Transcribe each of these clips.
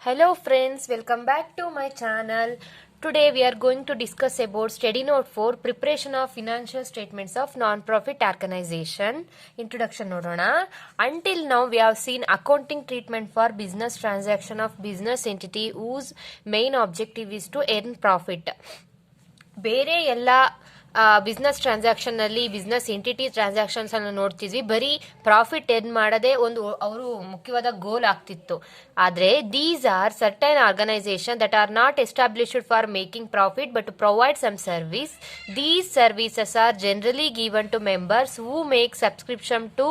Hello friends, welcome back to my channel. Today we are going to discuss about study note 4 preparation of financial statements of non-profit organization. Introduction nodona. Until now we have seen accounting treatment for business transaction of business entity whose main objective is to earn profit. ಬೇರೆ ಎಲ್ಲ business transaction ನಲ್ಲಿ business entity transactions ಅನ್ನು ನೋಡ್ತಿದ್ವಿ, ಬರೀ profit earn ಮಾಡೋದೇ ಒಂದು ಅವರು ಮುಖ್ಯವಾದ ಗೋಲ್ ಆಗ್ತಿತ್ತು. ಆದ್ರೆ these are certain organisation that are not established for making profit but to provide some service. These services are generally given to members who make subscription to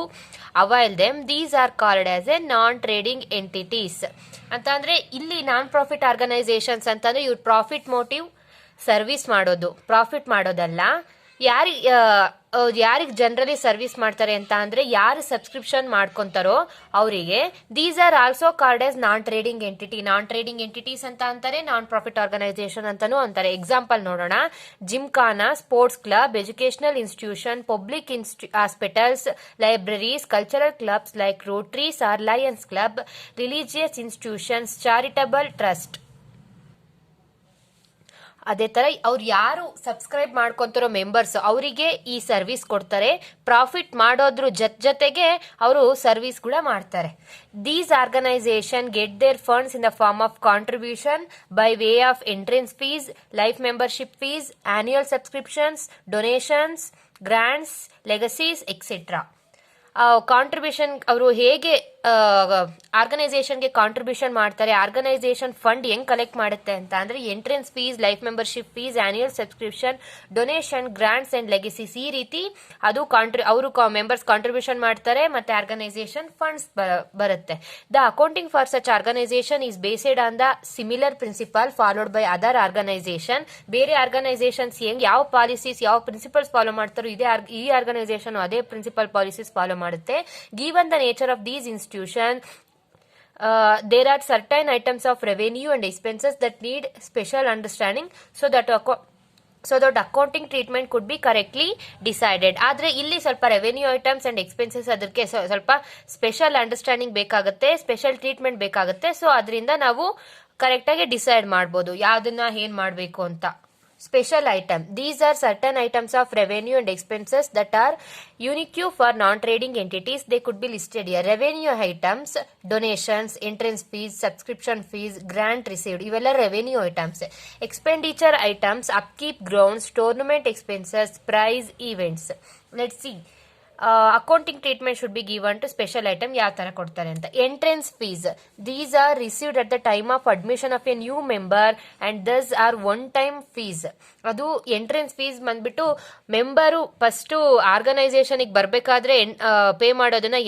avail them. These are called as a non trading entities ಅಂತಂದ್ರೆ ಇಲ್ಲಿ non profit organisations ಅಂತಂದ್ರೆ ಇವ್ರ profit motive service ಮಾಡೋದು, profit ಮಾಡೋದಲ್ಲ. ಯಾರಿಗೆ generally service ಮಾಡ್ತಾರೆ ಅಂತ ಅಂದ್ರೆ ಯಾರು ಸಬ್ಸ್ಕ್ರಿಪ್ಷನ್ ಮಾಡ್ಕೊಂತಾರೋ ಅವರಿಗೆ. These are also called as non trading entity. Non trading entities ಅಂತ ಅಂತಾರೆ, ನಾನ್ ಪ್ರಾಫಿಟ್ ಆರ್ಗನೈಸೇಷನ್ ಅಂತಾನೂ ಅಂತಾರೆ. ಎಕ್ಸಾಂಪಲ್ ನೋಡೋಣ. Gymkhana, sports club, educational institution, public hospitals, libraries, cultural clubs like Rotaries or Lions club, religious institutions, charitable trust. ಅದೇ ತರ ಅವ್ರು ಯಾರು subscribe ಮಾಡ್ಕೊಂತಾರೋ members ಅವರಿಗೆ ಈ ಸರ್ವಿಸ್ ಕೊಡ್ತಾರೆ. ಪ್ರಾಫಿಟ್ ಮಾಡೋದ್ರ ಜೊತೆಗೆ ಅವರು ಸರ್ವಿಸ್ ಕೂಡ ಮಾಡ್ತಾರೆ. These organisation get their funds in the form of contribution by way of entrance fees, life membership fees, annual subscriptions, donations, grants, legacies etcetera. Contribution ಅವರು ಹೇಗೆ ಆರ್ಗನೈಸೇಷನ್ಗೆ ಕಾಂಟ್ರಿಬ್ಯೂಷನ್ ಮಾಡ್ತಾರೆ, ಆರ್ಗನೈಸೇಷನ್ ಫಂಡ್ ಹೆಂಗ್ ಕಲೆಕ್ಟ್ ಮಾಡುತ್ತೆ ಅಂತ ಅಂದ್ರೆ entrance fees, life membership fees, annual subscription, donation, grants and legacies, ಈ ರೀತಿ ಅದು ಅವರು ಮೆಂಬರ್ಸ್ ಕಾಂಟ್ರಿಬ್ಯೂಷನ್ ಮಾಡ್ತಾರೆ ಮತ್ತೆ ಆರ್ಗನೈಸೇಷನ್ ಫಂಡ್ಸ್ ಬರುತ್ತೆ. The accounting for such organisation is based on the similar principle followed by other organisation. ಬೇರೆ ಆರ್ಗನೈಸೇಷನ್ಸ್ ಹೆಂಗ್ ಯಾವ ಪಾಲಿಸೀಸ್ ಯಾವ ಪ್ರಿನ್ಸಿಪಲ್ಸ್ ಫಾಲೋ ಮಾಡ್ತಾರೋ ಈ ಆರ್ಗನೈಸೇಷನ್ ಅದೇ ಪ್ರಿನ್ಸಿಪಲ್ ಪಾಲಿಸೀಸ್ ಫಾಲೋ ಮಾಡುತ್ತೆ. Given the nature of these institution, there are certain items of revenue and expenses that need special understanding so that accounting treatment could be correctly decided. ಆದ್ರೆ ಇಲ್ಲಿ ಸ್ವಲ್ಪ revenue items and expenses ಅದಕ್ಕೆ ಸ್ವಲ್ಪ special understanding ಬೇಕಾಗುತ್ತೆ, special treatment ಬೇಕಾಗುತ್ತೆ. So ಅದರಿಂದ ನಾವು correct ಆಗಿ ಡಿಸೈಡ್ ಮಾಡಬಹುದು ಯಾವ್ದನ್ನ ಏನ್ ಮಾಡಬೇಕು ಅಂತ. Special item. These are certain items of revenue and expenses that are unique for non-trading entities. They could be listed here. Revenue items, donations, entrance fees, subscription fees, grant received. ಇವೆಲ್ಲ revenue items. Expenditure items, upkeep grounds, tournament expenses, prize events. Let's see. Accounting treatment should be given to special item ಯಾವ ತರ ಕೊಡ್ತಾರೆ ಅಂತ. Entrance fees, these are received at the time of admission of a new member and thus are one time fees. ಅದು entrance fees ಬಂದ್ಬಿಟ್ಟು member first organisation ಬರ್ಬೇಕಾದ್ರೆ pay ಮಾಡೋದನ್ನ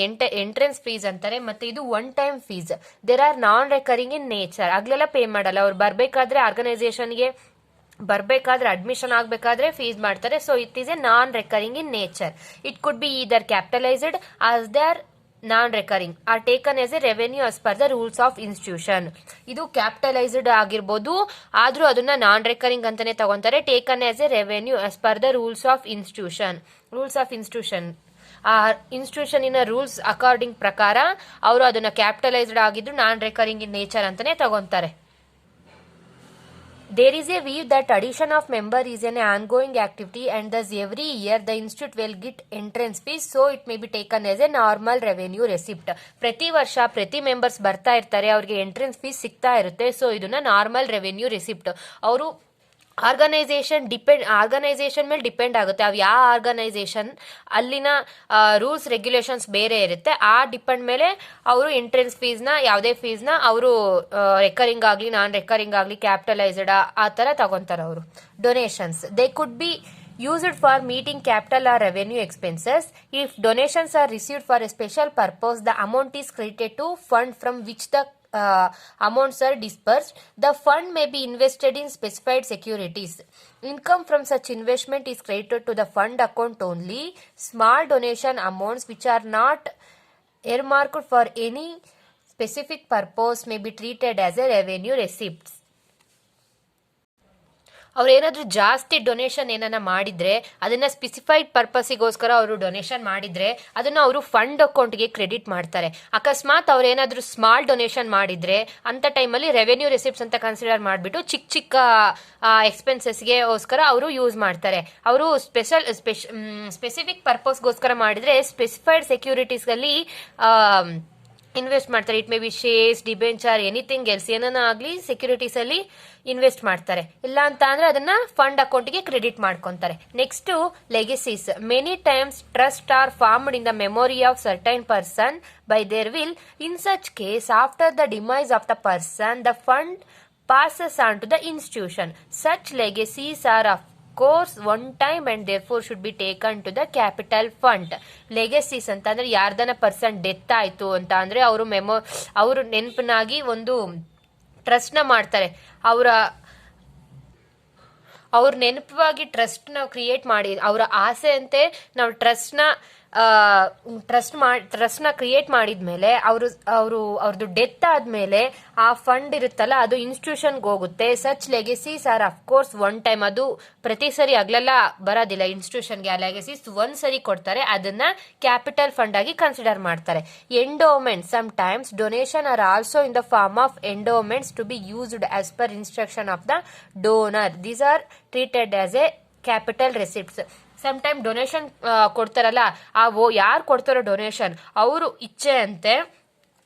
entrance fees ಅಂತಾರೆ. ಮತ್ತೆ ಇದು one time fees. There are non recurring in nature. ಆಗ್ಲೆಲ್ಲ pay ಮಾಡಲ್ಲ, ಅವ್ರು ಬರ್ಬೇಕಾದ್ರೆ ಆರ್ಗನೈಸೇಷನ್ಗೆ ಬರ್ಬೇಕಾದ್ರೆ ಅಡ್ಮಿಷನ್ ಆಗ್ಬೇಕಾದ್ರೆ ಫೀಸ್ ಮಾಡ್ತಾರೆ. So it is a non recurring in nature. It could be either capitalised as their non recurring or taken as a revenue as per the rules of institution. ಇದು capitalised ಆಗಿರ್ಬೋದು, ಆದ್ರೂ ಅದನ್ನ non recurring ಅಂತಾನೆ ತಗೊಂತಾರೆ. Taken as a revenue as per the rules of institution. ಆ institution ಇನ rules according ಪ್ರಕಾರ ಅವರು ಅದನ್ನ ಕ್ಯಾಪಿಟಲೈಸ್ಡ್ ಆಗಿದ್ರು ನಾನ್ ರೆಕರಿಂಗ್ ಇನ್ ನೇಚರ್ ಅಂತಾನೆ ತಗೊಂತಾರೆ. There is a view that addition of member is an ongoing activity and thus every year the institute will get entrance fees, so it may be taken as a normal revenue receipt. ಪ್ರತಿ ವರ್ಷ ಪ್ರತಿ members ಬರ್ತಾ ಇರ್ತಾರೆ, ಅವ್ರಿಗೆ entrance fees ಸಿಗ್ತಾ ಇರುತ್ತೆ. So ಇದನ್ನ normal revenue receipt. ಅವರು ಆರ್ಗನೈಸೇಷನ್ ಮೇಲೆ ಡಿಪೆಂಡ್ ಆಗುತ್ತೆ. ಅವು ಯಾವ ಆರ್ಗನೈಸೇಷನ್ ಅಲ್ಲಿನ ರೂಲ್ಸ್ ರೆಗ್ಯುಲೇಷನ್ಸ್ ಬೇರೆ ಇರುತ್ತೆ. ಆ ಡಿಪೆಂಡ್ ಮೇಲೆ ಅವರು ಎಂಟ್ರೆನ್ಸ್ ಫೀಸ್ನ ಯಾವುದೇ ಫೀಸ್ನ ಅವರು ರೆಕರಿಂಗ್ ಆಗಲಿ ನಾನ್ ರೆಕರಿಂಗ್ ಆಗಲಿ ಕ್ಯಾಪಿಟಲೈಸ್ಡ್ ಆ ತರ ತಗೊಂತಾರೆ ಅವರು. Donations, they could be used for meeting capital or revenue expenses. If donations are received for a special purpose, the amount is credited to fund from which the amounts are dispersed. The fund may be invested in specified securities. Income from such investment is credited to the fund account only. Small donation amounts which are not earmarked for any specific purpose may be treated as a revenue receipts. ಅವ್ರು ಏನಾದರೂ ಜಾಸ್ತಿ donation ಏನನ್ನ ಮಾಡಿದ್ರೆ ಅದನ್ನ specified ಪರ್ಪಸ್ಗೋಸ್ಕರ ಅವರು donation ಮಾಡಿದ್ರೆ ಅದನ್ನ ಅವರು ಫಂಡ್ ಅಕೌಂಟ್ಗೆ ಕ್ರೆಡಿಟ್ ಮಾಡ್ತಾರೆ. ಅಕಸ್ಮಾತ್ ಅವ್ರು ಏನಾದರೂ ಸ್ಮಾಲ್ ಡೊನೇಷನ್ ಮಾಡಿದ್ರೆ ಅಂತ ಟೈಮಲ್ಲಿ ರೆವೆನ್ಯೂ ರಿಸಿಪ್ಟ್ಸ್ ಅಂತ ಕನ್ಸಿಡರ್ ಮಾಡಿಬಿಟ್ಟು ಚಿಕ್ಕ ಚಿಕ್ಕ ಎಕ್ಸ್ಪೆನ್ಸಸ್ಗೆಗೋಸ್ಕರ ಅವರು ಯೂಸ್ ಮಾಡ್ತಾರೆ. ಅವರು ಸ್ಪೆಸಿಫಿಕ್ ಪರ್ಪಸ್ಗೋಸ್ಕರ ಮಾಡಿದ್ರೆ ಸ್ಪೆಸಿಫೈಡ್ ಸೆಕ್ಯೂರಿಟೀಸ್ಗಳಲ್ಲಿ ಇನ್ವೆಸ್ಟ್ ಮಾಡ್ತಾರೆ. It may B shares, debenture, anything else ಏನನ್ನ ಆಗಲಿ ಸೆಕ್ಯೂರಿಟೀಸ್ ಅಲ್ಲಿ ಇನ್ವೆಸ್ಟ್ ಮಾಡ್ತಾರೆ. ಇಲ್ಲ ಅಂತ ಅಂದ್ರೆ ಅದನ್ನ ಫಂಡ್ ಅಕೌಂಟ್ಗೆ ಕ್ರೆಡಿಟ್ ಮಾಡ್ಕೊಂತಾರೆ. Next legacies. Many times trust are formed in the memory of certain person by their will. In such case after the demise of the person the fund passes on to the institution. Such legacies are of course one time and therefore should be taken to the capital fund. Legacies ಅಂತ ಅಂದ್ರೆ ಯಾರ್ದನ person death ಆಯ್ತು ಅಂತ ಅಂದ್ರೆ ಅವರು ನೆನಪಿನಾಗಿ ಒಂದು trust ನ ಮಾಡ್ತಾರೆ. ಅವ್ರ ನೆನಪವಾಗಿ ಟ್ರಸ್ಟ್ ನ ಕ್ರಿಯೇಟ್ ಮಾಡಿ ಅವರ ಆಸೆ ಅಂತೆ ನಾವು ಟ್ರಸ್ಟ್ ನ ಕ್ರಿಯೇಟ್ ಮಾಡಿದ್ಮೇಲೆ ಅವ್ರದ್ದು ಡೆತ್ ಆದ್ಮೇಲೆ ಆ ಫಂಡ್ ಇರುತ್ತಲ್ಲ ಅದು ಇನ್ಸ್ಟಿಟ್ಯೂಷನ್ಗೆ ಹೋಗುತ್ತೆ. Such legacies are of course one time. ಅದು ಪ್ರತಿ ಸರಿ ಆಗ್ಲೆಲ್ಲ ಬರೋದಿಲ್ಲ ಇನ್ಸ್ಟಿಟ್ಯೂಷನ್ಗೆ. ಆ ಲೆಗಸೀಸ್ ಒಂದ್ ಸರಿ ಕೊಡ್ತಾರೆ, ಅದನ್ನ ಕ್ಯಾಪಿಟಲ್ ಫಂಡ್ ಆಗಿ ಕನ್ಸಿಡರ್ ಮಾಡ್ತಾರೆ. Endowment. Some times donation are also in the form of endowments to be used as per instruction of the donor. These are treated as a capital receipts. Some time donation ಕೊಡ್ತಾರಲ್ಲ, ಯಾರು ಕೊಡ್ತಾರೋ donation ಅವರು ಇಚ್ಛೆ ಅಂತೆ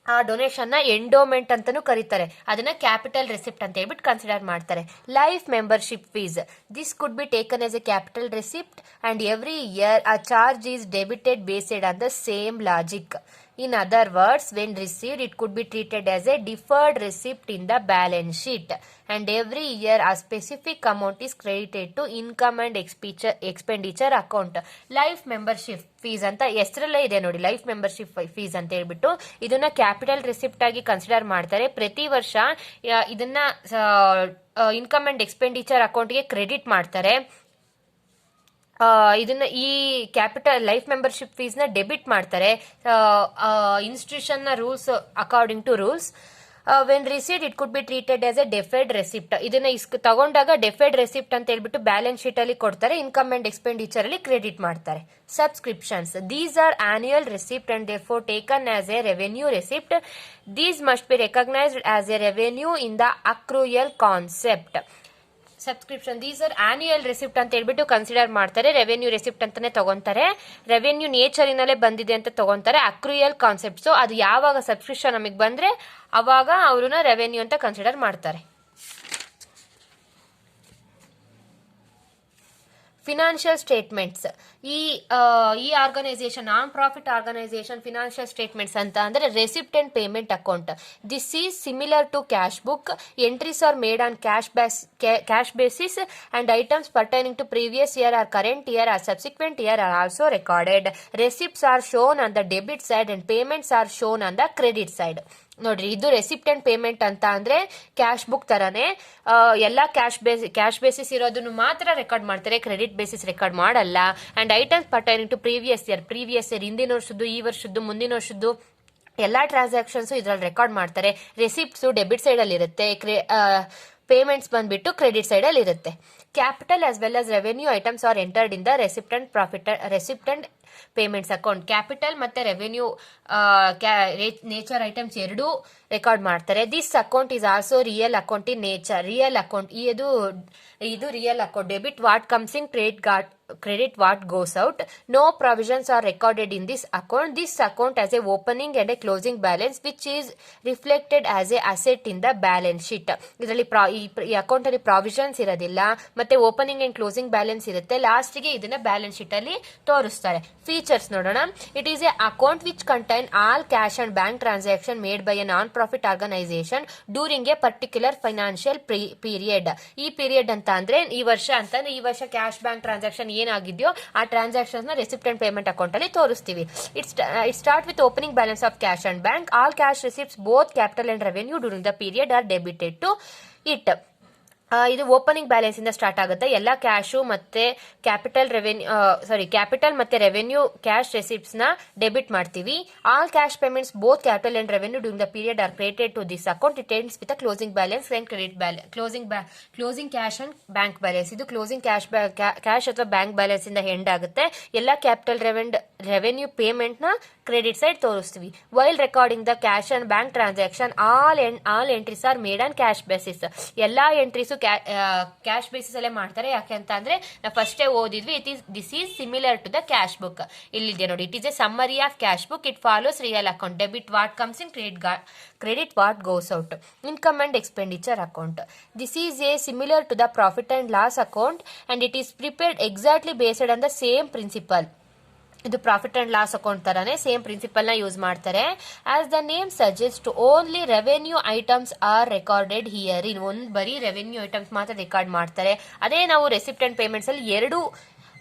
ಆ donation ನ endowment ಅಂತಾನೂ ಕರೀತಾರೆ. ಅದನ್ನ ಕ್ಯಾಪಿಟಲ್ ರೆಸಿಪ್ಟ್ ಅಂತ ಹೇಳ್ಬಿಟ್ಟು ಕನ್ಸಿಡರ್ ಮಾಡ್ತಾರೆ. Life membership fees. This could be taken as a capital receipt and every year a charge is debited based on the same logic. In other words, when received, it could be treated as a deferred receipt in the balance sheet. And every year, a specific amount is credited to income and expenditure account. Life membership fees ಅಂತ ಹೆಸರಲ್ಲೇ ಇದೆ ನೋಡಿ, life membership fees ಅಂತ ಹೇಳ್ಬಿಟ್ಟು ಇದನ್ನ capital receipt ಆಗಿ consider ಮಾಡ್ತಾರೆ. ಪ್ರತಿ ವರ್ಷ ಇದನ್ನ ಇನ್ಕಮ್ ಅಂಡ್ ಎಕ್ಸ್ಪೆಂಡಿಚರ್ ಅಕೌಂಟ್ಗೆ ಕ್ರೆಡಿಟ್ ಮಾಡ್ತಾರೆ. ಇದನ್ನ ಈ ಕ್ಯಾಪಿಟಲ್ ಲೈಫ್ ಮೆಂಬರ್ಶಿಪ್ ಫೀಸ್ ನ ಡೆಬಿಟ್ ಮಾಡ್ತಾರೆ ಇನ್ಸ್ಟಿಟ್ಯೂಷನ್ ನ rules according to rules. When received it could be treated as a deferred receipt. ಇದನ್ನ ತಗೊಂಡಾಗ ಡೆಫರ್ಡ್ ರೆಸಿಪ್ಟ್ ಅಂತ ಹೇಳ್ಬಿಟ್ಟು ಬ್ಯಾಲೆನ್ಸ್ ಶೀಟ್ ಅಲ್ಲಿ ಕೊಡ್ತಾರೆ, ಇನ್ಕಮ್ ಅಂಡ್ ಎಕ್ಸ್ಪೆಂಡಿಚರ್ ಅಲ್ಲಿ ಕ್ರೆಡಿಟ್ ಮಾಡ್ತಾರೆ. Subscriptions. These are annual receipt and therefore taken as a revenue receipt. These must be recognized as a revenue in the accrual concept. Subscription. These are annual receipt ಅಂತ ಹೇಳ್ಬಿಟ್ಟು consider ಮಾಡ್ತಾರೆ. Revenue receipt ಅಂತಾನೆ ತಗೊಂತಾರೆ. Revenue ನೇಚರಿನಲ್ಲೇ ಬಂದಿದೆ ಅಂತ ತಗೊಂತಾರೆ. ಅಕ್ರೂಯಲ್ concepts ಅದು ಯಾವಾಗ ಸಬ್ಸ್ಕ್ರಿಪ್ಷನ್ ನಮಗೆ ಬಂದ್ರೆ ಅವಾಗ ಅವ್ರನ್ನ ರೆವೆನ್ಯೂ ಅಂತ ಕನ್ಸಿಡರ್ ಮಾಡ್ತಾರೆ. Financial statements. ಈ organisation non profit organisation financial statements ಅಂತ ಅಂದ್ರೆ receipt and payment account. This is similar to cash book. Entries are made on cash basis and items pertaining to previous year or current year or subsequent year are also recorded. Receipts are shown on the debit side and payments are shown on the credit side. ನೋಡ್ರಿ, ಇದು receipt and payment ಅಂತ ಅಂದ್ರೆ cash book ತರಾನೇ ಎಲ್ಲಾ cash basis ಇರೋದನ್ನು ಮಾತ್ರ record ಮಾಡ್ತಾರೆ, credit basis record ಮಾಡಲ್ಲ. And items pertaining to previous year ಹಿಂದಿನ ವರ್ಷದ್ದು, ಈ ವರ್ಷದ್ದು, ಮುಂದಿನ ವರ್ಷದ್ದು ಎಲ್ಲಾ ಟ್ರಾನ್ಸಾಕ್ಷನ್ಸ್ ಇದ್ರಲ್ಲಿ ರೆಕಾರ್ಡ್ ಮಾಡ್ತಾರೆ. ರೆಸಿಪ್ಟ್ಸ್ ಡೆಬಿಟ್ ಸೈಡ್ ಅಲ್ಲಿ ಇರುತ್ತೆ, ಪೇಮೆಂಟ್ಸ್ ಬಂದ್ಬಿಟ್ಟು ಕ್ರೆಡಿಟ್ ಸೈಡ್ ಅಲ್ಲಿ ಇರುತ್ತೆ. Capital as well as revenue items are entered in the receipt and payments account. Capital ಮತ್ತೆ ರೆವೆನ್ಯೂ ನೇಚರ್ ಐಟಮ್ಸ್ ಎರಡೂ ರೆಕಾರ್ಡ್ ಮಾಡ್ತಾರೆ. This account is also real account in nature. Real account ಇದು real account. Debit what comes in, credit what goes out. No provisions are recorded in this account. This account has a opening and a closing balance which is reflected as a asset in the balance sheet. ಇದರಲ್ಲಿ ಈ account ಅಲ್ಲಿ provisions ಇರೋದಿಲ್ಲ, ಮತ್ತೆ opening and closing balance ಇರುತ್ತೆ. Last ಗೆ ಇದನ್ನ balance sheet ಅಲ್ಲಿ ತೋರಿಸ್ತಾರೆ. ಫೀಚರ್ಸ್ ನೋಡೋಣ. It is a account which contain all cash and bank transaction made by a non profit organisation during a particular financial period. ಈ period ಅಂತ ಅಂದ್ರೆ ಈ ವರ್ಷ ಅಂತಂದ್ರೆ ಈ ವರ್ಷ ಕ್ಯಾಶ್ ಬ್ಯಾಂಕ್ ಟ್ರಾನ್ಸಾಕ್ಷನ್ ಏನಾಗಿದೆಯೋ ಆ ಟ್ರಾನ್ಸಾಕ್ಷನ್ಸ್ ನ ರೆಸಿಪ್ಟ್ ಅಂಡ್ ಪೇಮೆಂಟ್ ಅಕೌಂಟ್ ಅಲ್ಲಿ ತೋರಿಸ್ತೀವಿ. It start with opening balance of cash and bank. All cash receipts both capital and revenue during the period are debited to it. ಇದು opening balance ಇಂದ start ಆಗುತ್ತೆ. ಎಲ್ಲ cash ಮತ್ತೆ capital ಮತ್ತೆ revenue cash receipts ನ debit ಮಾಡ್ತೀವಿ. All cash payments both capital and revenue during the period are credited to this account. It ends with closing balance and credit balance. Closing cash and bank balance. ಇದು closing cash ಅಥವಾ bank balance ಇಂದ end ಆಗುತ್ತೆ. ಎಲ್ಲ capital revenue payment ನ credit side ತೋರಿಸ್ತೀವಿ. While recording the cash and bank transaction all entries are made on cash basis. ಎಲ್ಲಾ entries cash basis ಅಲ್ಲೇ ಮಾಡ್ತಾರೆ. ಯಾಕೆ ಅಂತ ಅಂದ್ರೆ ನಾವು ಫಸ್ಟೇ ಓದಿದ್ವಿ, this is similar to the cash book. ಇಲ್ಲಿದೆ ನೋಡಿ, it is a summary of cash book. It follows real account. Debit what comes in, credit what goes out. Income and expenditure account. This is a similar to the profit and loss account and it is prepared exactly based on the same principle. ಇದು profit and loss account ತರಾನೇ same principle ನ use ಮಾಡ್ತಾರೆ. As the name suggest only revenue items are recorded here in. ಒಂದು ಬರೀ revenue items ಮಾತ್ರ record ಮಾಡ್ತಾರೆ. ಅದೇ ನಾವು ರೆಸಿಪ್ಟ್ ಅಂಡ್ ಪೇಮೆಂಟ್ಸ್ ಅಲ್ಲಿ ಎರಡು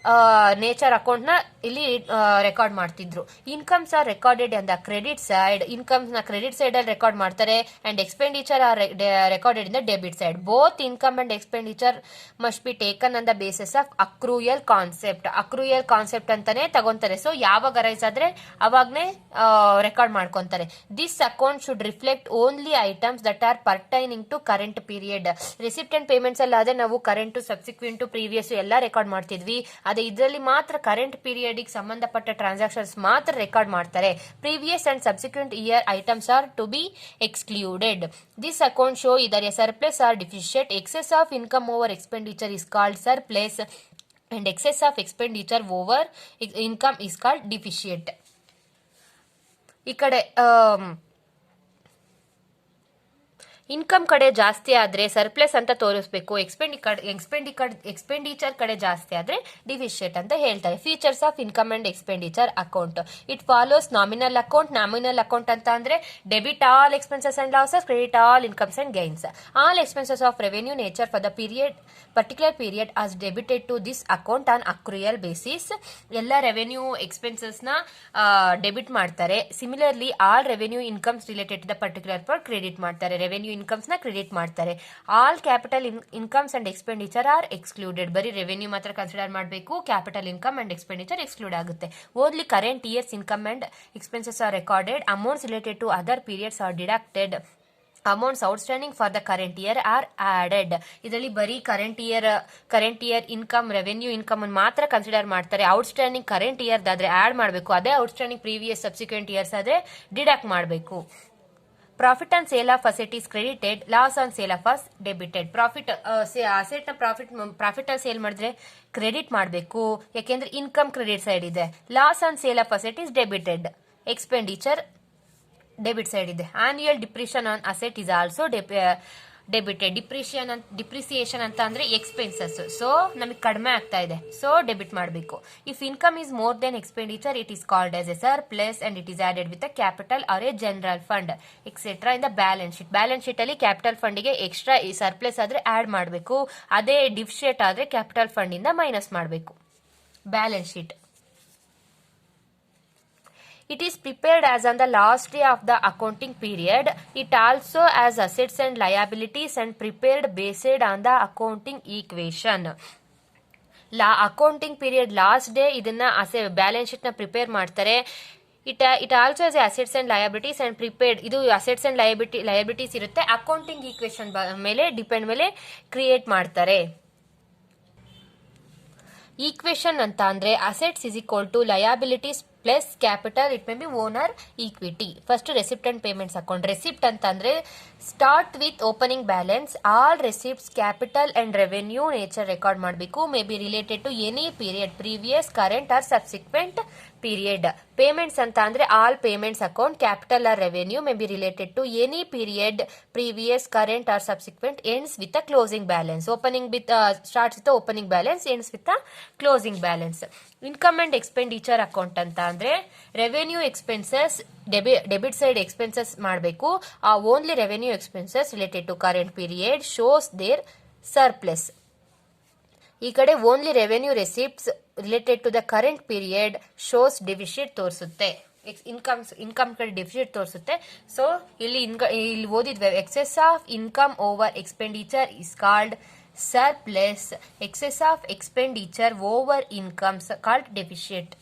ನೇಚರ್ ಅಕೌಂಟ್ ನ ಇಲ್ಲಿ ರೆಕಾರ್ಡ್ ಮಾಡ್ತಿದ್ರು. Incomes are recorded on the credit side. Incomes ನ ಕ್ರೆಡಿಟ್ ಸೈಡ್ ಅಲ್ಲಿ ರೆಕಾರ್ಡ್ ಮಾಡ್ತಾರೆ. And expenditure are recorded in the debit side. Both income and expenditure must be taken on the basis of accrual concept. Accrual concept ಅಂತಾನೆ ತಗೊಂತಾರೆ. So ಯಾವಾಗ arise ಆದ್ರೆ ಅವಾಗನೇ record ಮಾಡ್ಕೊಂತಾರೆ. This account should reflect only items that are pertaining to current period. Receipt and payments ಅಲ್ಲಿ ಆದ್ರೆ ನಾವು current, subsequent, previous ಎಲ್ಲ ರೆಕಾರ್ಡ್ ಮಾಡ್ತಿದ್ವಿ. ಅದೇ ಇದರಲ್ಲಿ ಮಾತ್ರ ಕರೆಂಟ್ ಪೀರಿಯಡ್ ಸಂಬಂಧಪಟ್ಟ ಟ್ರಾನ್ಸಾಕ್ಷನ್ಸ್ ಮಾತ್ರ ರೆಕಾರ್ಡ್ ಮಾಡ್ತಾರೆ. Previous and subsequent year items are to be excluded. This account show either a surplus or deficient. Excess of income over expenditure is called surplus and excess of expenditure over income is called deficient. ಈ ಕಡೆ income ಕಡೆ ಜಾಸ್ತಿ ಆದ್ರೆ surplus ಅಂತ ತೋರಿಸಬೇಕು. Expenditure ಕಡೆ ಜಾಸ್ತಿ ಆದ್ರೆ ಡಿಫಿಷಿಯಂಟ್ ಅಂತ ಹೇಳ್ತಾರೆ. Features of income and expenditure account. It follows nominal account. Nominal account ಅಂತ ಅಂದ್ರೆ debit all expenses and losses, credit all incomes and gains. All expenses of revenue nature for the particular period as debited to this account on accrual basis. ಎಲ್ಲ revenue expenses ನ debit ಮಾಡ್ತಾರೆ. Similarly all revenue incomes related to the particular part credit ಮಾಡ್ತಾರೆ. Revenue incomes ನ credit ಮಾಡ್ತಾರೆ. All capital incomes and expenditure are excluded. ಬರೀ revenue ಮಾತ್ರ consider ಮಾಡಬೇಕು. Capital income and expenditure exclude ಆಗುತ್ತೆ. Only current years income and expenses are recorded. Amounts related to other periods are deducted. Amounts outstanding for the current year are added. ಇದರಲ್ಲಿ ಬರೀ current year income, revenue income ಮಾತ್ರ consider ಮಾಡ್ತಾರೆ. Outstanding current year ಆದ್ರೆ add ಮಾಡಬೇಕು. ಅದೇ outstanding previous subsequent years ಆದ್ರೆ deduct ಮಾಡಬೇಕು. Profit on sale of asset is credited. Loss on sale of as debited. Asset ನ ಪ್ರಾಫಿಟ್ ಅಲ್ಲಿ ಸೇಲ್ ಮಾಡಿದ್ರೆ ಕ್ರೆಡಿಟ್ ಮಾಡಬೇಕು. ಯಾಕೆಂದ್ರೆ ಇನ್ಕಮ್ ಕ್ರೆಡಿಟ್ ಸೈಡ್ ಇದೆ. Loss on sale of asset is debited. Expenditure debit side ಇದೆ. Annual depreciation on asset is also debited. Depreciation ಅಂತ ಅಂದ್ರೆ expenses. So ನಮಗೆ ಕಡಿಮೆ ಆಗ್ತಾ ಇದೆ, ಸೊ ಡೆಬಿಟ್ ಮಾಡಬೇಕು. If income is more than expenditure it is called as a surplus and it is added with a capital or a general fund etcetera in the balance sheet. Balance sheet ಅಲ್ಲಿ capital fund ಗೆ extra ಈ surplus ಆದ್ರೆ add ಮಾಡಬೇಕು. ಅದೇ deficient ಆದ್ರೆ capital fund ಇಂದ minus ಮಾಡಬೇಕು. Balance sheet. It is prepared as on the last day of the accounting period. It also has assets and liabilities and prepared based on the accounting equation. Accounting period last day ಇದನ್ನ balance sheet ನ prepare ಮಾಡ್ತಾರೆ. It also as assets and liabilities and prepared. ಇದು assets and liabilities ಇರುತ್ತೆ. Accounting equation ಮೇಲೆ depend ಮೇಲೆ create ಮಾಡ್ತಾರೆ. Equation ಅಂತ ಅಂದ್ರೆ assets is equal to liabilities plus capital. It may be owner equity. First receipt and payments account. Receipt ಅಂತ ಅಂದ್ರೆ start with opening balance. All receipts capital and revenue nature record ಮಾಡಬೇಕು. May be related to any period, previous, current or subsequent period. Payments ಅಂತ ಅಂದ್ರೆ all payments account, capital or revenue may be related to any period, previous, current or subsequent. Ends with a closing balance. Starts with opening balance, ends with a closing balance. Income and expenditure account ಅಂತ ಅಂದ್ರೆ revenue expenses debit side expenses ಮಾಡಬೇಕು. Only revenue expenses related to current period shows their surplus. ಈ ಕಡೆ only revenue receipts related to the current period shows deficit ತೋರಿಸುತ್ತೆ. Income ಕಡೆ deficit ತೋರಿಸುತ್ತೆ. So ಇಲ್ಲಿ ಓದಿದ್ವಿ excess of income over expenditure is called surplus, excess of expenditure over incomes called deficit.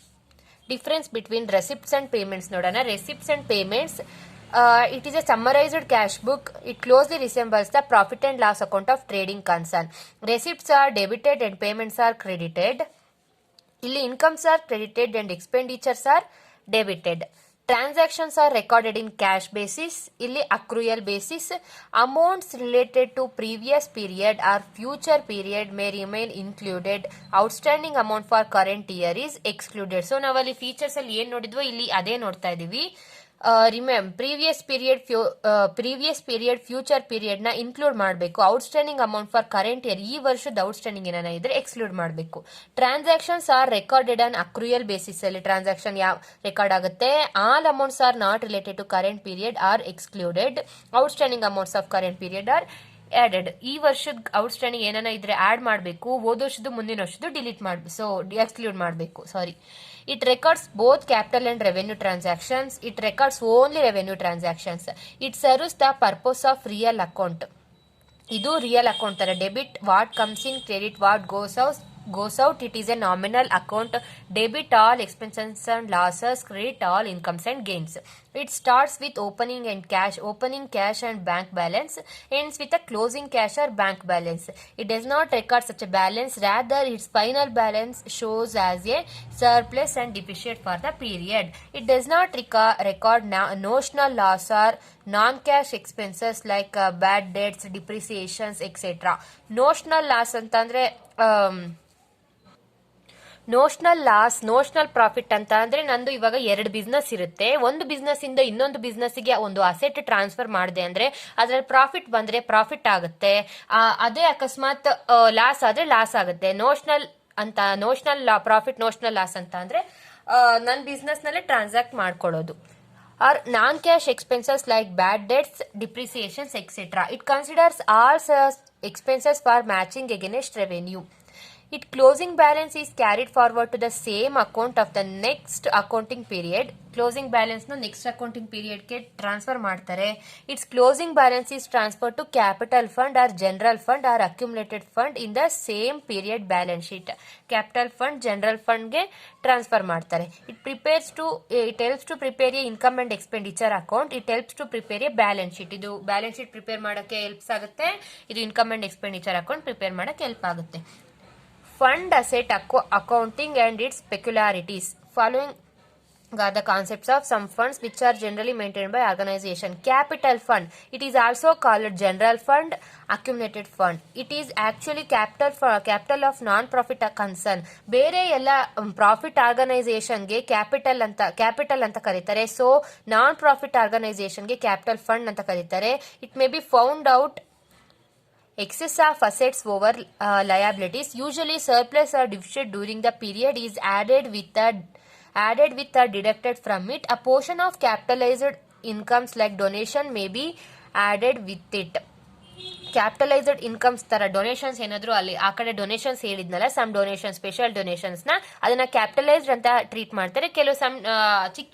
Difference between receipts and payments ನೋಡೋಣ. Receipts and payments, it is a summarized cash book. It closely resembles the profit and loss account of trading concern. Receipts are debited and payments are credited. ಇಲ್ಲಿ incomes are credited and expenditures are debited. Transactions are recorded in cash basis. ಇಲ್ಲಿ accrual basis. Amounts related to previous period or future period may remain included. Outstanding amount for current year is excluded. So ನಾವಲ್ಲಿ features ಅಲ್ಲಿ ಏನ್ ನೋಡಿದ್ವೋ ಇಲ್ಲಿ ಅದೇ ನೋಡ್ತಾ ಇದೀವಿ. Previous period future period ನ ಇನ್ಕ್ಲೂಡ್ ಮಾಡಬೇಕು. Outstanding amount for current year, ಈ ವರ್ಷದ ಔಟ್ಸ್ಟ್ಯಾಂಡಿಂಗ್ ಏನಾನ ಇದ್ರೆ ಎಕ್ಸ್ಕ್ಲೂಡ್ ಮಾಡಬೇಕು. Transactions are recorded on accrual basis ಅಲ್ಲಿ ಟ್ರಾನ್ಸಾಕ್ಷನ್ ಯಾವ ರೆಕಾರ್ಡ್ ಆಗುತ್ತೆ. All amounts are not related to current period are excluded. Outstanding amounts of current period are added. ಈ ವರ್ಷದ ಔಟ್ಸ್ಟ್ಯಾಂಡಿಂಗ್ ಏನಾನ ಇದ್ರೆ ಆಡ್ ಮಾಡಬೇಕು, ಹೋದ ವರ್ಷದ್ದು ಮುಂದಿನ ವರ್ಷದ್ದು ಡಿಲೀಟ್ ಮಾಡಬೇಕು, ಸೊ ಎಕ್ಸ್ಕ್ಲೂಡ್ ಮಾಡಬೇಕು. ಸಾರಿ. It records both capital and revenue transactions. It records only revenue transactions. It serves the purpose of real account. ಇದು ರಿಯಲ್ ಅಕೌಂಟ್ ತರ. Debit what comes in, credit what goes out. It is a nominal account. Debit all expenses and losses, credit all incomes and gains. It starts with opening cash and bank balance, ends with a closing cash or bank balance. It does not record such a balance, rather its final balance shows as a surplus and deficit for the period. It does not record notional loss or non-cash expenses like bad debts, depreciations, etc. Notional loss ಅಂತಂದ್ರೆ notional profit ಅಂತ ಅಂದ್ರೆ ನಂದು ಇವಾಗ 2 business ಇರುತ್ತೆ. ಒಂದು business ಇಂದ ಇನ್ನೊಂದು ಬಿಸ್ನೆಸ್ಗೆ ಒಂದು ಅಸೆಟ್ ಟ್ರಾನ್ಸ್ಫರ್ ಮಾಡಿದೆ ಅಂದ್ರೆ ಅದ್ರಲ್ಲಿ ಪ್ರಾಫಿಟ್ ಬಂದ್ರೆ ಪ್ರಾಫಿಟ್ ಆಗುತ್ತೆ, ಅದೇ ಅಕಸ್ಮಾತ್ ಲಾಸ್ ಆದ್ರೆ ಲಾಸ್ ಆಗುತ್ತೆ. ನೋಷನಲ್ ಪ್ರಾಫಿಟ್, ನೋಷನಲ್ ಲಾಸ್ ಅಂತ ಅಂದ್ರೆ ನನ್ನ ಬಿಸ್ನೆಸ್ ನಲ್ಲೇ ಟ್ರಾನ್ಸಾಕ್ಟ್ ಮಾಡ್ಕೊಳ್ಳೋದು. Or non-cash expenses like bad debts, depreciations, etc. It considers all such expenses for matching against revenue. Its closing balance is carried forward to the same account of the next accounting period. Closing balance no next accounting period ke transfer ಮಾಡ್ತಾರೆ. Its closing balance is transferred to capital fund or general fund or accumulated fund in the same period balance sheet. Capital fund, general fund ಗೆ transfer ಮಾಡ್ತಾರೆ. It helps to prepare a income and expenditure account. It helps to prepare a balance sheet. ಇದು balance sheet prepare ಮಾಡಕ್ಕೆ helps ಆಗುತ್ತೆ. ಇದು income and expenditure account prepare ಮಾಡಕ್ಕೆ help ಆಗುತ್ತೆ. Fund asset accounting and its peculiarities. Following are the concepts of some funds which are generally maintained by organization. Capital fund. It is also called general fund, accumulated fund. It is actually capital of non-profit concern. ಬೇರೆ ಎಲ್ಲ profit organisation ಗೆ capital ಅಂತ ಕರೀತಾರೆ. So ನಾನ್ profit organisation ಗೆ capital fund ಅಂತ ಕರೀತಾರೆ. It may be found out excess of assets over liabilities. Usually surplus or deficit during the period is added with a deducted from it. A portion of capitalized incomes like donation may be added with it. Capitalised incomes ತರ donations ಏನಾದ್ರು ಅಲ್ಲಿ ಆ ಕಡೆ donations ಹೇಳಿದ್ನಲ್ಲ, some donation, special donations ನ ಅದನ್ನ capitalised ಅಂತ treat ಮಾಡ್ತಾರೆ. ಕೆಲವು ಸಮ್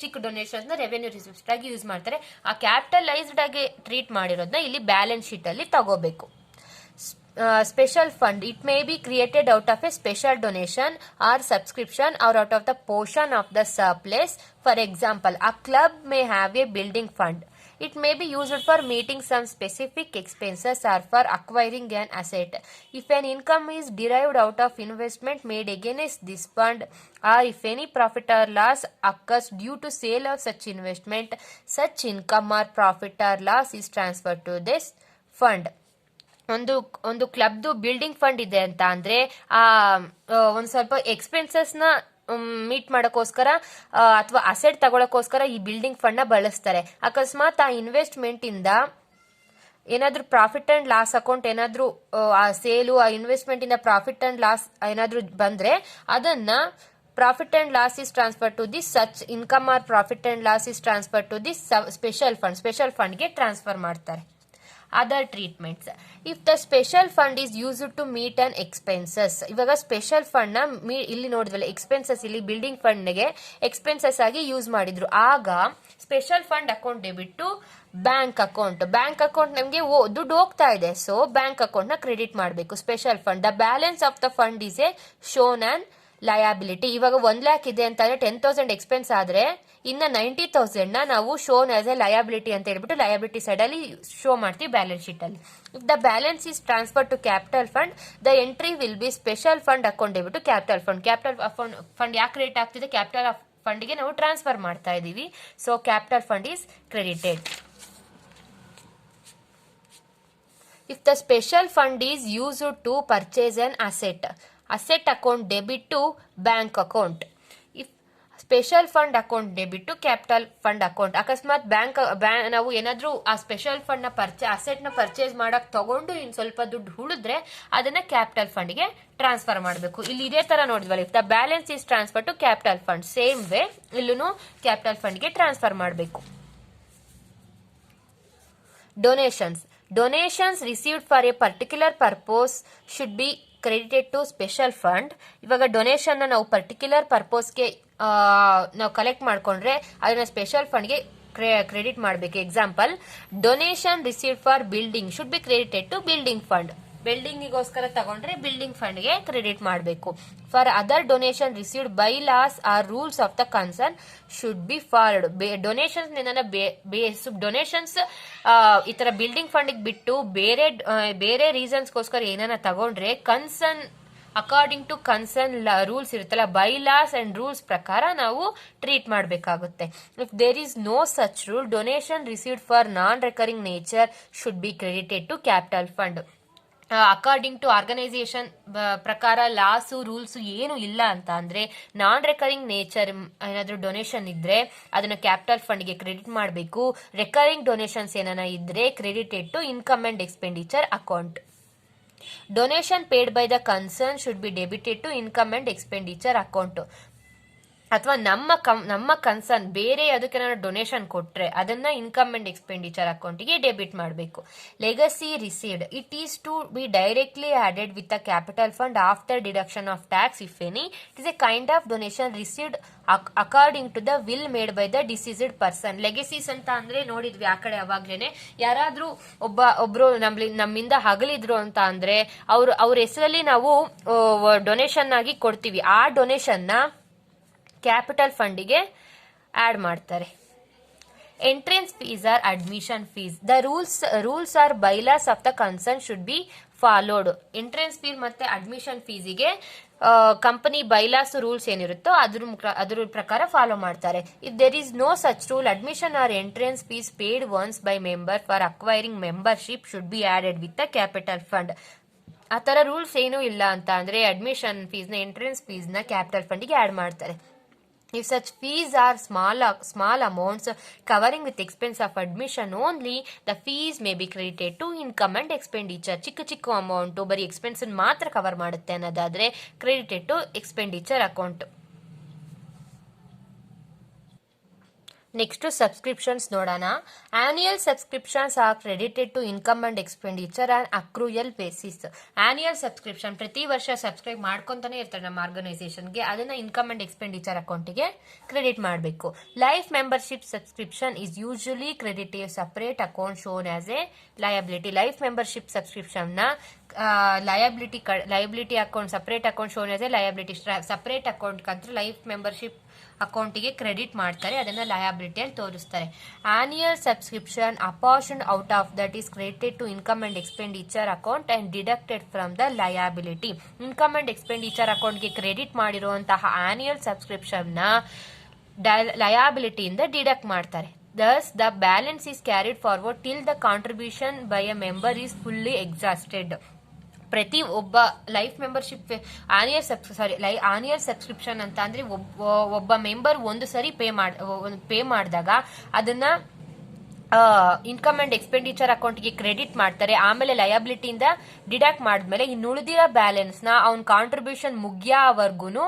ಚಿಕ್ಕ ಡೊನೇಷನ್ಸ್ ನ ರೆವೆನ್ಯೂ ರಿಸಿಪ್ಟ್ ಆಗಿ ಯೂಸ್ ಮಾಡ್ತಾರೆ. ಆ ಕ್ಯಾಪಿಟಲೈಸ್ಡ್ ಆಗಿ ಟ್ರೀಟ್ ಮಾಡಿರೋದನ್ನ ಇಲ್ಲಿ ಬ್ಯಾಲೆನ್ಸ್ ಶೀಟ್ ಅಲ್ಲಿ ತಗೋಬೇಕು. Special fund. It may be created out of a special donation or subscription or out of the portion of the surplus. For example, a club may have a building fund. It may be used for meeting some specific expenses or for acquiring an asset. If an income is derived out of investment made against this fund, or if any profit or loss occurs due to sale of such investment, such income or profit or loss is transferred to this fund. ಒಂದು ಕ್ಲಬ್ದು building fund ಇದೆ ಅಂತ ಅಂದ್ರೆ ಒಂದ್ ಸ್ವಲ್ಪ expenses ನ meet ಮಾಡೋಕ್ಕೋಸ್ಕರ ಅಥವಾ asset ತಗೊಳಕೋಸ್ಕರ ಈ ಬಿಲ್ಡಿಂಗ್ ಫಂಡ್ ನ ಬಳಸ್ತಾರೆ. ಅಕಸ್ಮಾತ್ ಆ ಇನ್ವೆಸ್ಟ್ಮೆಂಟ್ ಇಂದ ಏನಾದ್ರೂ ಪ್ರಾಫಿಟ್ ಅಂಡ್ ಲಾಸ್ ಅಕೌಂಟ್ ಏನಾದ್ರೂ ಆ ಸೇಲು ಆ ಇನ್ವೆಸ್ಟ್ಮೆಂಟ್ ಇಂದ ಪ್ರಾಫಿಟ್ ಅಂಡ್ ಲಾಸ್ ಏನಾದ್ರೂ ಬಂದ್ರೆ ಅದನ್ನ profit and loss is transferred to this such income or profit and loss is transferred to this special fund ಗೆ ಟ್ರಾನ್ಸ್ಫರ್ ಮಾಡ್ತಾರೆ. Other treatments. If the special fund is used to meet an expenses. ಇವಾಗ special fund ನ ಇಲ್ಲಿ ನೋಡಿದ್ವಲ್ಲ expenses, ಇಲ್ಲಿ building fund ಗೆ expenses ಆಗಿ use ಮಾಡಿದ್ರು. ಆಗ special fund account debit to bank account ನಮಗೆ ದುಡ್ಡು ಹೋಗ್ತಾ ಇದೆ, ಸೊ ಬ್ಯಾಂಕ್ ಅಕೌಂಟ್ ನ ಕ್ರೆಡಿಟ್ ಮಾಡಬೇಕು. Special fund, the balance of the fund is a shown on liability. ಇವಾಗ 1 lakh ಇದೆ ಅಂತಂದ್ರೆ 10,000 ಎಕ್ಸ್ಪೆನ್ಸ್ ಆದ್ರೆ ಇನ್ನ 90,000 ನ ನಾವು ಶೋನ್ ಆಸ್ ಎ ಲಯಬಿಲಿಟಿ ಅಂತ ಹೇಳ್ಬಿಟ್ಟು ಲಯಬಿಲಿಟಿ ಸೈಡ್ ಅಲ್ಲಿ ಶೋ ಮಾಡ್ತೀವಿ ಬ್ಯಾಲೆನ್ಸ್ ಶೀಟ್ ಅಲ್ಲಿ. If the balance is transfer to capital fund, the entry will be special fund account ಹೇಳ್ಬಿಟ್ಟು ಕ್ಯಾಪಿಟಲ್ ಫಂಡ್ ಯಾಕೆ ಕ್ರೆಡಿಟ್ ಆಗ್ತಿದೆ, ಕ್ಯಾಪಿಟಲ್ ಫಂಡ್ ಗೆ ನಾವು ಟ್ರಾನ್ಸ್ಫರ್ ಮಾಡ್ತಾ ಇದೀವಿ. So capital fund is credited. If the special fund is used to purchase an asset account debit to bank account. If special fund account debit to capital fund account. ಅಕಸ್ಮಾತ್ bank ನಾವು ಏನಾದ್ರೂ ಆ special fund ನ asset ನ purchase ಮಾಡಕ್ ತಗೊಂಡು ಇನ್ ಸ್ವಲ್ಪ ದುಡ್ಡು ಉಳಿದ್ರೆ ಅದನ್ನ ಕ್ಯಾಪಿಟಲ್ ಫಂಡ್ ಗೆ ಟ್ರಾನ್ಸ್ಫರ್ ಮಾಡಬೇಕು. ಇಲ್ಲಿ ಇದೇ ತರ ನೋಡಿದ್ವಲ್ಲ, if the balance is transfer to capital fund, same way ಇಲ್ಲೂ ಕ್ಯಾಪಿಟಲ್ ಫಂಡ್ ಗೆ ಟ್ರಾನ್ಸ್ಫರ್ ಮಾಡಬೇಕು. Donations received for a particular purpose should be credited to special fund. ಇವಾಗ ಡೊನೇಷನ್ ನಾವು ಪರ್ಟಿಕ್ಯುಲರ್ ಪರ್ಪೋಸ್ಗೆ ನಾವು ಕಲೆಕ್ಟ್ ಮಾಡ್ಕೊಂಡ್ರೆ ಅದನ್ನ ಸ್ಪೆಷಲ್ ಫಂಡ್ಗೆ ಕ್ರೆಡಿಟ್ ಮಾಡಬೇಕು. Example, donation received for building should be credited to building fund. ಬಿಲ್ಡಿಂಗಿಗೋಸ್ಕರ ತಗೊಂಡ್ರೆ ಬಿಲ್ಡಿಂಗ್ ಫಂಡ್ಗೆ ಕ್ರೆಡಿಟ್ ಮಾಡಬೇಕು. For other donation received bylaws or rules of the concern should be forward. Donations ಈ ತರ ಬಿಲ್ಡಿಂಗ್ ಫಂಡ್ ಬಿಟ್ಟು ಬೇರೆ ರೀಸನ್ಸ್ಗೋಸ್ಕರ ಏನಾನ ತಗೊಂಡ್ರೆ concern according to concern rules ಇರುತ್ತಲ್ಲ, ಬೈ ಲಾಸ್ ಅಂಡ್ ರೂಲ್ಸ್ ಪ್ರಕಾರ ನಾವು ಟ್ರೀಟ್ ಮಾಡಬೇಕಾಗುತ್ತೆ. If there is no such rule, donation received for non recurring nature should be credited to capital fund. According to organisation ಪ್ರಕಾರ laws rules ಏನು ಇಲ್ಲ ಅಂತ ಅಂದ್ರೆ non recurring nature ಏನಾದ್ರೂ donation ಇದ್ರೆ ಅದನ್ನ ಕ್ಯಾಪಿಟಲ್ ಫಂಡ್ಗೆ ಕ್ರೆಡಿಟ್ ಮಾಡಬೇಕು. ರೆಕರಿಂಗ್ ಡೊನೇಷನ್ಸ್ ಏನಾನ ಇದ್ರೆ credited to income and expenditure account. Donation paid by the concern should be debited to income and expenditure account. ಅಥವಾ ನಮ್ಮ ಕನ್ಸರ್ನ್ ಬೇರೆ ಅದಕ್ಕೆ ನಾನು ಡೊನೇಷನ್ ಕೊಟ್ರೆ ಅದನ್ನ ಇನ್ಕಮ್ ಅಂಡ್ ಎಕ್ಸ್ಪೆಂಡಿಚರ್ ಅಕೌಂಟ್ಗೆ ಡೆಬಿಟ್ ಮಾಡಬೇಕು. Legacy received, it is to be directly added with a capital fund after deduction of tax if any. It is a kind of donation received according to the will made by the deceased person. Legacies ಅಂತ ಅಂದ್ರೆ ನೋಡಿದ್ವಿ ಆ ಕಡೆ ಅವಾಗ್ಲೇನೆ, ಯಾರಾದ್ರೂ ಒಬ್ರು ನಮ್ಮಿಂದ ಹಗಲಿದ್ರು ಅಂತ ಅಂದ್ರೆ ಅವ್ರ ಹೆಸರಲ್ಲಿ ನಾವು ಡೊನೇಷನ್ ಆಗಿ ಕೊಡ್ತೀವಿ. ಆ ಡೊನೇಷನ್ ನ ಕ್ಯಾಪಿಟಲ್ ಫಂಡಿಗೆ ಆಡ್ ಮಾಡ್ತಾರೆ. Entrance fees or admission fees. The rules or bylaws of the concern should be followed. Entrance fees ಮತ್ತೆ ಅಡ್ಮಿಷನ್ ಫೀಸಿಗೆ ಕಂಪನಿ ಬೈಲಾಸ್ ರೂಲ್ಸ್ ಏನಿರುತ್ತೋ ಅದ್ರ ಪ್ರಕಾರ ಫಾಲೋ ಮಾಡ್ತಾರೆ. If there is no such rule, admission or entrance fees paid once by member for acquiring membership should be added with the capital fund. ಆ ತರ rules ಏನೂ ಇಲ್ಲ ಅಂತ ಅಂದ್ರೆ ಅಡ್ಮಿಷನ್ ಫೀಸ್ ನ ಎಂಟ್ರೆನ್ಸ್ ಫೀಸ್ ನ ಕ್ಯಾಪಿಟಲ್ ಫಂಡ್ಗೆ ಆಡ್ ಮಾಡ್ತಾರೆ. If such fees are small amounts covering with expense of admission only, the fees may be credited to income and expenditure. ಚಿಕ್ಕ ಅಮೌಂಟ್ ಬರೀ ಎಕ್ಸ್ಪೆನ್ಸ್ ಮಾತ್ರ ಕವರ್ ಮಾಡುತ್ತೆ ಅನ್ನೋದಾದ್ರೆ credited to expenditure account. Next subscriptions ನೋಡೋಣ. Annual subscriptions are credited to income and expenditure on accrual basis. Annual subscription ಪ್ರತಿ ವರ್ಷ subscribe ಮಾಡ್ಕೊಂತಾನೆ ಇರ್ತಾರೆ ನಮ್ಮ ಆರ್ಗನೈಸೇಷನ್ಗೆ, ಅದನ್ನ ಇನ್ಕಮ್ ಅಂಡ್ ಎಕ್ಸ್ಪೆಂಡಿಚರ್ ಅಕೌಂಟ್ಗೆ ಕ್ರೆಡಿಟ್ ಮಾಡಬೇಕು. Life membership subscription is usually credited separate account shown as a liability. Life membership subscription ನ liability account separate account shown as a liability. Separate account ಕಂದ್ರೆ ಲೈಫ್ ಮೆಂಬರ್ಶಿಪ್ ಅಕೌಂಟಿಗೆ credit ಮಾಡ್ತಾರೆ, ಅದನ್ನ ಲಯಬಿಲಿಟಿಯಲ್ಲಿ ತೋರಿಸ್ತಾರೆ. Annual subscription apportion out of that is credited to income and expenditure account and deducted from the liability. Income and expenditure ಅಕೌಂಟ್ಗೆ credit ಮಾಡಿರುವಂತಹ annual subscription ನ ಲಯಬಿಲಿಟಿಯಿಂದ ಡಿಡಕ್ಟ್ ಮಾಡ್ತಾರೆ. Thus, the balance is carried forward till the contribution by a member is fully exhausted. ಪ್ರತಿ ಒಬ್ಬ life membership annual subscription ಅಂತ ಅಂದ್ರೆ ಒಬ್ಬ ಮೆಂಬರ್ ಒಂದು ಸರಿ ಪೇ ಮಾಡಿದಾಗ ಅದನ್ನ ಇನ್ಕಮ್ ಅಂಡ್ ಎಕ್ಸ್ಪೆಂಡಿಚರ್ ಅಕೌಂಟ್ಗೆ ಕ್ರೆಡಿಟ್ ಮಾಡ್ತಾರೆ. ಆಮೇಲೆ ಲಯಬಿಲಿಟಿಯಿಂದ ಡಿಡಕ್ಟ್ ಮಾಡಿದ್ಮೇಲೆ ಇನ್ನು ಉಳಿದಿರೋ ಬ್ಯಾಲೆನ್ಸ್ ನ ಅವ್ನ ಕಾಂಟ್ರಿಬ್ಯೂಷನ್ ಮುಗಿಯೋವರೆಗೂ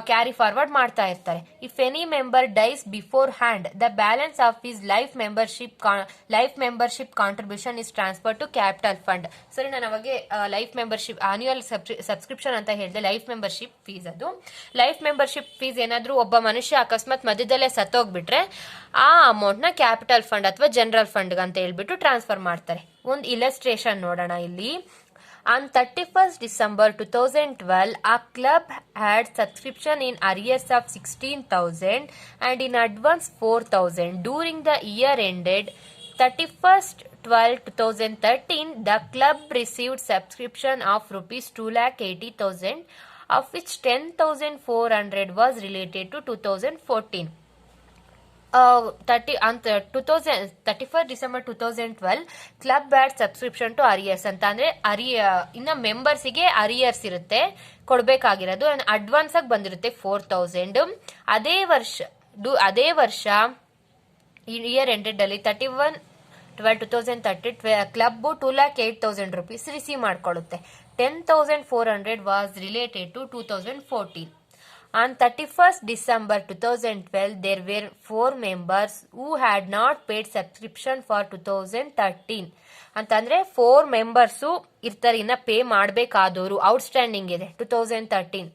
ಕ್ಯಾರಿ ಫಾರ್ವರ್ಡ್ ಮಾಡ್ತಾ ಇರ್ತಾರೆ. If any member dies beforehand, the balance of his life membership contribution is transfer to capital fund. ಸರಿ, ನಾನು ಅವಾಗೆ ಲೈಫ್ ಮೆಂಬರ್ಶಿಪ್ ಆನ್ಯುವಲ್ ಸಬ್ಸ್ಕ್ರಿಪ್ಷನ್ ಅಂತ ಹೇಳಿದೆ. ಲೈಫ್ ಮೆಂಬರ್ಶಿಪ್ ಫೀಸ್ ಅದು. ಲೈಫ್ ಮೆಂಬರ್ಶಿಪ್ ಫೀಸ್ ಏನಾದ್ರೂ ಒಬ್ಬ ಮನುಷ್ಯ ಅಕಸ್ಮಾತ್ ಮಧ್ಯದಲ್ಲೇ ಸತ್ತೋಗ್ಬಿಟ್ರೆ ಆ ಅಮೌಂಟ್ ನ ಕ್ಯಾಪಿಟಲ್ ಫಂಡ್ ಅಥವಾ ಜನರಲ್ ಫಂಡ್ ಅಂತ ಹೇಳ್ಬಿಟ್ಟು ಟ್ರಾನ್ಸ್ಫರ್ ಮಾಡ್ತಾರೆ. ಒಂದು ಇಲಸ್ಟ್ರೇಷನ್ ನೋಡೋಣ ಇಲ್ಲಿ. On 31st December 2012, a club had subscription in arrears of 16,000 and in advance 4,000. During the year ended 31st 12/2013, the club received subscription of rupees 2,80,000, of which 10,400 was related to 2014. 31st December 2012 club bad subscription to arrears ಅಂತ ಅಂದ್ರೆ ಇನ್ನ ಮೆಂಬರ್ಸಿಗೆ arrears ಇರುತ್ತೆ ಕೊಡ್ಬೇಕಾಗಿರೋದು. Advance ಆಗಿ ಬಂದಿರುತ್ತೆ 4,000. ಅದೇ ವರ್ಷ year ended ಅಲ್ಲಿ 31/12/2013 club 2,08,000 rupees receive ಮಾಡ್ಕೊಳ್ಳುತ್ತೆ. 10,400 was related to 2014. On 31st December 2012, there were 4 members who had not paid subscription for 2013. ಅಂತಂದ್ರೆ 4 ಮೆಂಬರ್ಸು ಇರ್ತಾರೆ, ಇನ್ನ ಪೇ ಮಾಡಬೇಕಾದವರು ಔಟ್ಸ್ಟ್ಯಾಂಡಿಂಗ್ ಇದೆ 2013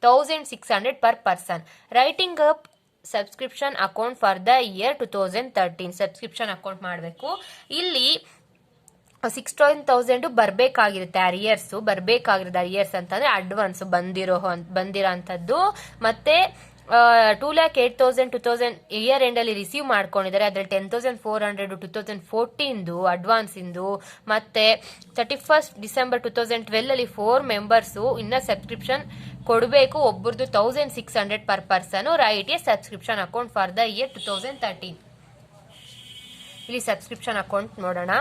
1,600 per person. Writing up subscription account for the year 2013. Subscription account ಮಾಡಬೇಕು. ಇಲ್ಲಿ 16,000 ಬರ್ಬೇಕಾಗಿರುತ್ತೆ arrears ಅಂತಂದ್ರೆ advance ಬಂದಿರೋ ಅಂತದ್ದು. ಮತ್ತೆ 2,08,000 ಇಯರ್ ಎಂಡ್ ಅಲ್ಲಿ ರಿಸೀವ್ ಮಾಡ್ಕೊಂಡಿದ್ದಾರೆ. ಅದ್ರಲ್ಲಿ 10,400 2014 ಅಡ್ವಾನ್ಸ್ ಇಂದು. ಮತ್ತೆ 31st December 2012 ಅಲ್ಲಿ 4 ಮೆಂಬರ್ಸು ಇನ್ನ ಸಬ್ಸ್ಕ್ರಿಪ್ಷನ್ ಕೊಡಬೇಕು. ಒಬ್ಬರದು 1,600 per person. Right A subscription account for the year 2013. ಇಲ್ಲಿ ಸಬ್ಸ್ಕ್ರಿಪ್ಷನ್ ಅಕೌಂಟ್ ನೋಡೋಣ.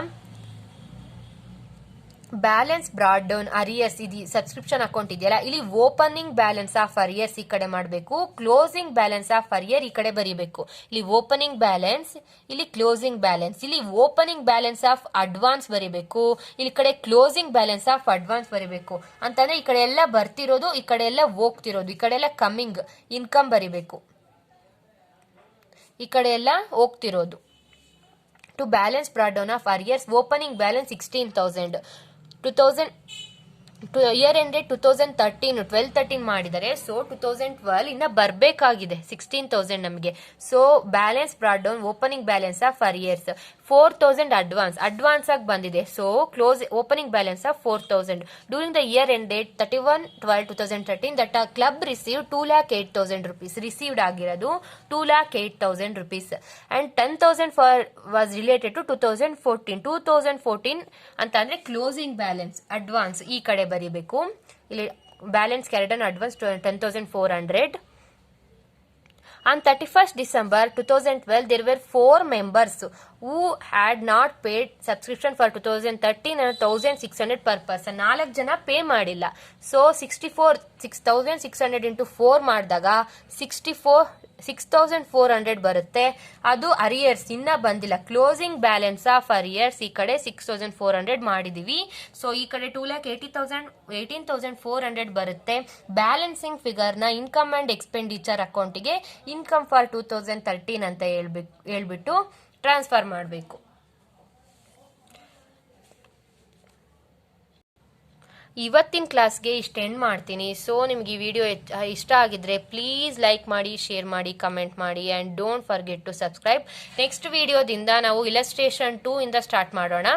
ಬ್ಯಾಲೆನ್ಸ್ ಬ್ರಾಡ್ ಡೌನ್ ಅರಿಯರ್ಸ್ ಇದು ಸಬ್ಸ್ಕ್ರಿಪ್ಷನ್ ಅಕೌಂಟ್ ಇದೆಯಲ್ಲ, ಇಲ್ಲಿ ಓಪನಿಂಗ್ ಬ್ಯಾಲೆನ್ಸ್ ಆಫ್ ಅರಿಯರ್ಸ್ ಈ ಕಡೆ ಮಾಡಬೇಕು, ಕ್ಲೋಸಿಂಗ್ ಬ್ಯಾಲೆನ್ಸ್ ಆಫ್ ಅರಿಯರ್ ಈ ಕಡೆ ಬರೀಬೇಕು. ಇಲ್ಲಿ ಓಪನಿಂಗ್ ಬ್ಯಾಲೆನ್ಸ್, ಇಲ್ಲಿ ಕ್ಲೋಸಿಂಗ್ ಬ್ಯಾಲೆನ್ಸ್. ಇಲ್ಲಿ ಓಪನಿಂಗ್ ಬ್ಯಾಲೆನ್ಸ್ ಆಫ್ ಅಡ್ವಾನ್ಸ್ ಬರೀಬೇಕು, ಇಲ್ಲಿ ಕಡೆ ಕ್ಲೋಸಿಂಗ್ ಬ್ಯಾಲೆನ್ಸ್ ಆಫ್ ಅಡ್ವಾನ್ಸ್ ಬರೀಬೇಕು. ಅಂತಂದ್ರೆ ಈ ಕಡೆ ಎಲ್ಲ ಬರ್ತಿರೋದು, ಈ ಕಡೆ ಎಲ್ಲ ಹೋಗ್ತಿರೋದು, ಈ ಕಡೆ ಎಲ್ಲ ಕಮ್ಮಿಂಗ್ ಇನ್ಕಮ್ ಬರೀಬೇಕು, ಈ ಕಡೆ ಎಲ್ಲ ಹೋಗ್ತಿರೋದು. To balance brought down of arrears, opening balance 16,000. Year ended 2013 12-13 ಮಾಡಿದ್ದಾರೆ. ಸೊ 2012 ಇನ್ನ ಬರ್ಬೇಕಾಗಿದೆ 16,000 ನಮಗೆ. So balance brought down opening balance of arrears 4,000 advance ಆಗಿ ಬಂದಿದೆ. So close opening balance of 4,000. During the year ended 31/12/2013 that ಆ ಕ್ಲಬ್ ರಿಸೀವ್ 2,08,000 rupees ರಿಸೀವ್ಡ್ ಆಗಿರೋದು 2,08,000 rupees and 10,000 was related to 2014 ಅಂತ ಅಂದ್ರೆ ಕ್ಲೋಸಿಂಗ್ ಬ್ಯಾಲೆನ್ಸ್ ಅಡ್ವಾನ್ಸ್ ಈ ಕಡೆ ಬರೀಬೇಕು. ಇಲ್ಲಿ balance carried on advance 10,400. On 31st December 2012, there were 4 members who had not paid subscription for 2013 and 1,600 per person. 4 ಜನ pay ಮಾಡಿಲ್ಲ. So 6,600 into 4 ಮಾಡಿದಾಗ 6,400 ಬರುತ್ತೆ. ಅದು ಅರಿಯರ್ಸ್ ಇನ್ನ ಬಂದಿಲ್ಲ. ಕ್ಲೋಸಿಂಗ್ ಬ್ಯಾಲೆನ್ಸ್ ಆಫ್ ಅರಿಯರ್ಸ್ ಈ ಕಡೆ 6,400 ಮಾಡಿದೀವಿ. ಸೊ ಈ ಕಡೆ 18,400 ಬರುತ್ತೆ. ಬ್ಯಾಲೆನ್ಸಿಂಗ್ ಫಿಗರ್ ನ ಇನ್ಕಮ್ ಅಂಡ್ ಎಕ್ಸ್ಪೆಂಡಿಚರ್ ಅಕೌಂಟಿಗೆ ಇನ್ಕಮ್ ಫಾರ್ 2013 ಅಂತ ಹೇಳ್ಬಿಟ್ಟು ಟ್ರಾನ್ಸ್ಫರ್ ಮಾಡಬೇಕು. ಇವತ್ತಿನ ಕ್ಲಾಸ್ಗೆ ಇಷ್ಟು ಎಂಡ್ ಮಾಡ್ತೀನಿ. ಸೊ ನಿಮ್ಗೆ ಈ ವಿಡಿಯೋ ಇಷ್ಟ ಆಗಿದ್ರೆ ಪ್ಲೀಸ್ ಲೈಕ್ ಮಾಡಿ, ಶೇರ್ ಮಾಡಿ, ಕಮೆಂಟ್ ಮಾಡಿ and don't forget to subscribe. Next ವಿಡಿಯೋದಿಂದ ನಾವು ಇಲಸ್ಟ್ರೇಷನ್ 2 ಇಂದ ಸ್ಟಾರ್ಟ್ ಮಾಡೋಣ.